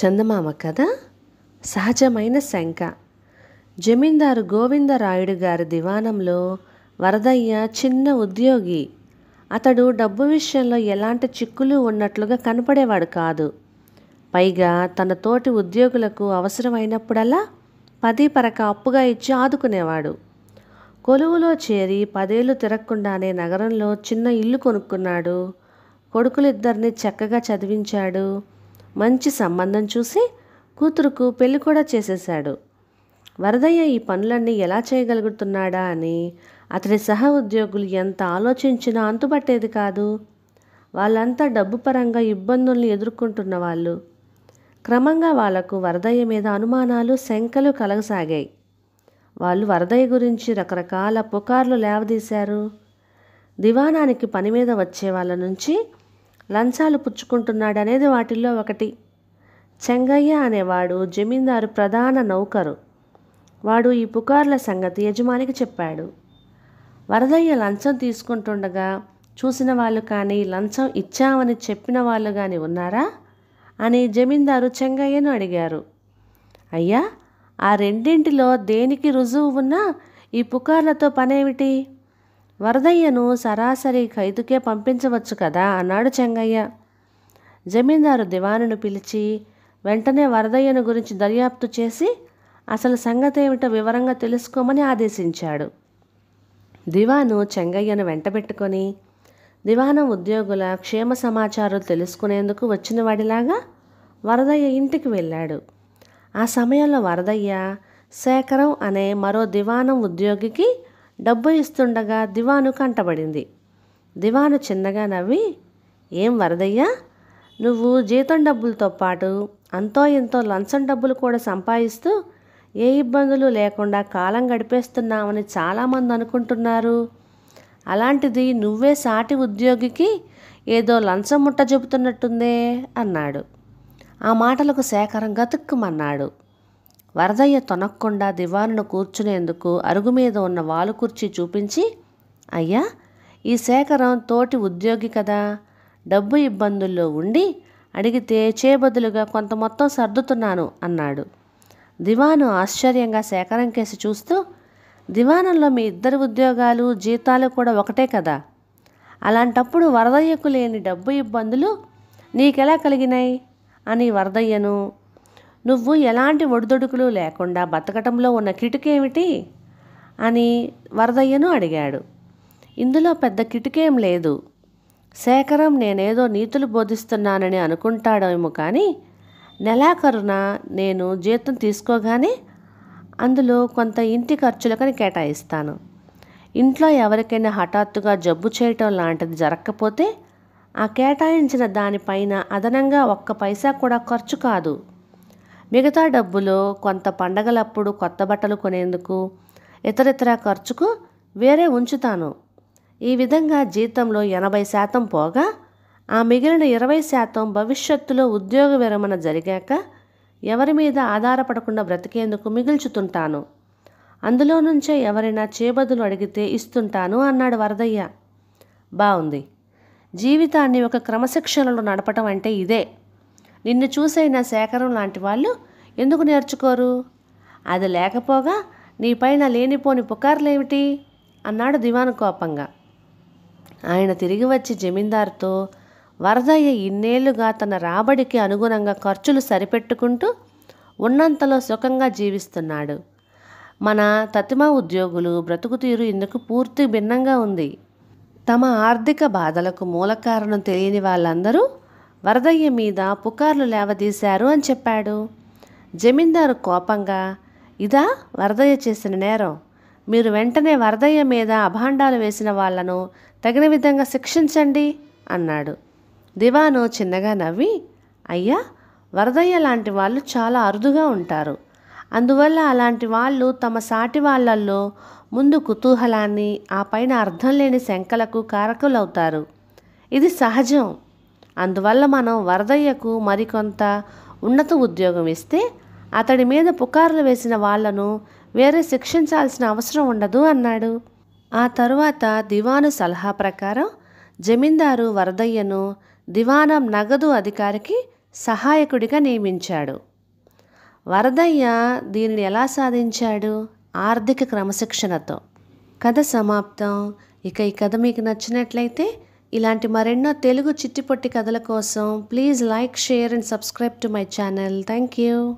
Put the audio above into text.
చందమామ కథ సహజమైన శంక. జమీందారు గోవిందరాయుడు గారి దివాణంలో వరదయ్య చిన్న ఉద్యోగి. అతడు డబ్బు విషయంలో ఎలాంటి చిక్కులు ఉన్నట్లుగా కనపడేవాడు కాదు. పైగా తన తోటి ఉద్యోగులకు అవసరమైనప్పుడల్లా 10 పరక అప్పుగా ఇచ్చి ఆదుకునేవాడు. కొలువులో చేరి 10 ఏళ్ళు తిరగకుండానే నగరంలో చిన్న ఇల్లు కొనుక్కున్నాడు. కొడుకులిద్దరిని చక్కగా చదివించాడు. మంచి సంబంధం చూసి కూతురుకు పెళ్లి కూడా చేసేశాడు. వరదయ్య ఈ పనులన్నీ ఎలా చేయగలుగుతున్నాడా అని అతడి సహ ఉద్యోగులు ఎంత ఆలోచించినా అంతుపట్టేది కాదు. వాళ్ళంతా డబ్బు పరంగా ఇబ్బందుల్ని ఎదుర్కొంటున్న వాళ్ళు. క్రమంగా వాళ్లకు వరదయ్య మీద అనుమానాలు, శంకలు కలగసాగాయి. వాళ్ళు వరదయ్య గురించి రకరకాల పుకార్లు లేవదీశారు. దివాణానికి పని మీద వచ్చే వాళ్ళ నుంచి లంచాలు పుచ్చుకుంటున్నాడనేది వాటిల్లో ఒకటి. చెంగయ్య అనేవాడు జమీందారు ప్రధాన నౌకరు. వాడు ఈ పుకార్ల సంగతి యజమానికి చెప్పాడు. వరదయ్య లంచం తీసుకుంటుండగా చూసిన వాళ్ళు కానీ, లంచం ఇచ్చామని చెప్పిన వాళ్ళు కానీ ఉన్నారా అని జమీందారు చెంగయ్యను అడిగారు. అయ్యా, ఆ రెండింటిలో దేనికి రుజువు ఉన్నా ఈ పుకార్లతో పనేమిటి? వరదయ్యను సరాసరి ఖైదుకే పంపించవచ్చు కదా అన్నాడు చెంగయ్య. జమీందారు దివానును పిలిచి వెంటనే వరదయ్యను గురించి దర్యాప్తు చేసి అసలు సంగతేమిటో వివరంగా తెలుసుకోమని ఆదేశించాడు. దివాను చెంగయ్యను వెంటబెట్టుకొని దివాణం ఉద్యోగుల క్షేమ సమాచారాలు తెలుసుకునేందుకు వచ్చిన వాడిలాగా వరదయ్య ఇంటికి వెళ్ళాడు. ఆ సమయంలో వరదయ్య శేఖరం అనే మరో దివాణం ఉద్యోగికి డబ్బు ఇస్తుండగా దివాను కంటబడింది. దివాను చిన్నగా నవ్వి, ఏం వరదయ్య, నువ్వు జీతం డబ్బులతో పాటు అంతో ఎంతో లంచం డబ్బులు కూడా సంపాదిస్తూ ఏ ఇబ్బందులు లేకుండా కాలం గడిపేస్తున్నామని చాలామంది అనుకుంటున్నారు. అలాంటిది నువ్వే సాటి ఉద్యోగికి ఏదో లంచం ముట్ట చెబుతున్నట్టుందే అన్నాడు. ఆ మాటలకు శేఖరం గతుక్కుమన్నాడు. వరదయ్య తొనక్కుండా దివానును కూర్చునేందుకు అరుగు మీద ఉన్న వాలు కుర్చీ చూపించి, అయ్యా, ఈ శేఖరం తోటి ఉద్యోగి కదా, డబ్బు ఇబ్బందుల్లో ఉండి అడిగితే చేబదులుగా కొంత మొత్తం సర్దుతున్నాను అన్నాడు. దివాను ఆశ్చర్యంగా శేఖరం కేసి చూస్తూ, దివానంలో మీ ఇద్దరి ఉద్యోగాలు జీతాలు కూడా ఒకటే కదా, అలాంటప్పుడు వరదయ్యకు లేని డబ్బు ఇబ్బందులు నీకెలా కలిగినాయి అని వరదయ్యను, నువ్వు ఎలాంటి ఒడిదొడుకులు లేకుండా బతకటంలో ఉన్న కిటుకేమిటి అని వరదయ్యను అడిగాడు. ఇందులో పెద్ద కిటుకేం లేదు. శేఖరం నేనేదో నీతులు బోధిస్తున్నానని అనుకుంటాడేమో కానీ నెలాఖరున నేను జీతం తీసుకోగానే అందులో కొంత ఇంటి ఖర్చులకని కేటాయిస్తాను. ఇంట్లో ఎవరికైనా హఠాత్తుగా జబ్బు చేయటం లాంటిది జరగకపోతే ఆ కేటాయించిన దానిపైన అదనంగా 1 పైసా కూడా ఖర్చు కాదు. మిగతా డబ్బులో కొంత పండగలప్పుడు కొత్త బట్టలు కొనేందుకు, ఇతరితర ఖర్చుకు వేరే ఉంచుతాను. ఈ విధంగా జీతంలో 80% పోగా ఆ మిగిలిన 20% భవిష్యత్తులో ఉద్యోగ విరమణ జరిగాక ఎవరి మీద ఆధారపడకుండా బ్రతికేందుకు మిగుల్చుతుంటాను. అందులో నుంచే ఎవరైనా చేబదులు అడిగితే ఇస్తుంటాను అన్నాడు వరదయ్య. బావుంది. జీవితాన్ని ఒక క్రమశిక్షణలో నడపటం అంటే ఇదే. నిన్ను చూసైన శేఖరం లాంటి వాళ్ళు ఎందుకు నేర్చుకోరు? అది లేకపోగా నీపైన లేనిపోని పుకార్లేమిటి అన్నాడు దివాను కోపంగా. ఆయన తిరిగి వచ్చి జమీందారుతో, వరదయ్య ఇన్నేళ్లుగా తన రాబడికి అనుగుణంగా ఖర్చులు సరిపెట్టుకుంటూ ఉన్నంతలో సుఖంగా జీవిస్తున్నాడు. మన తతిమా ఉద్యోగులు బ్రతుకుతీరు ఇందుకు పూర్తి భిన్నంగా ఉంది. తమ ఆర్థిక బాధలకు మూల కారణం తెలియని వాళ్ళందరూ వరదయ్య మీద పుకార్లు లేవదీశారు అని చెప్పాడు. జమీందారు కోపంగా, ఇదా వరదయ్య చేసిన నేరం? మీరు వెంటనే వరదయ్య మీద అభాండాలు వేసిన వాళ్లను తగిన విధంగా శిక్షించండి అన్నాడు. దివాను చిన్నగా నవ్వి, అయ్యా, వరదయ్య లాంటి వాళ్ళు చాలా అరుదుగా ఉంటారు. అందువల్ల అలాంటి వాళ్ళు తమ సాటి వాళ్ళల్లో ముందు కుతూహలాన్ని, ఆ పైన అర్థం లేని శంకలకు కారకులవుతారు. ఇది సహజం. అందువల్ల మనం వరదయ్యకు మరికొంత ఉన్నత ఉద్యోగం ఇస్తే అతడి మీద పుకార్లు వేసిన వాళ్లను వేరే శిక్షించాల్సిన అవసరం ఉండదు అన్నాడు. ఆ తరువాత దివాను సలహా ప్రకారం జమీందారు వరదయ్యను దివాణం నగదు అధికారికి సహాయకుడిగా నియమించాడు. వరదయ్య దీనిని ఎలా సాధించాడు? ఆర్థిక క్రమశిక్షణతో. కథ సమాప్తం. ఇక ఈ కథ మీకు నచ్చినట్లయితే ఇలాంటి మరెన్నో తెలుగు చిట్టిపొట్టి కథల కోసం please like, share and subscribe to my channel. Thank you.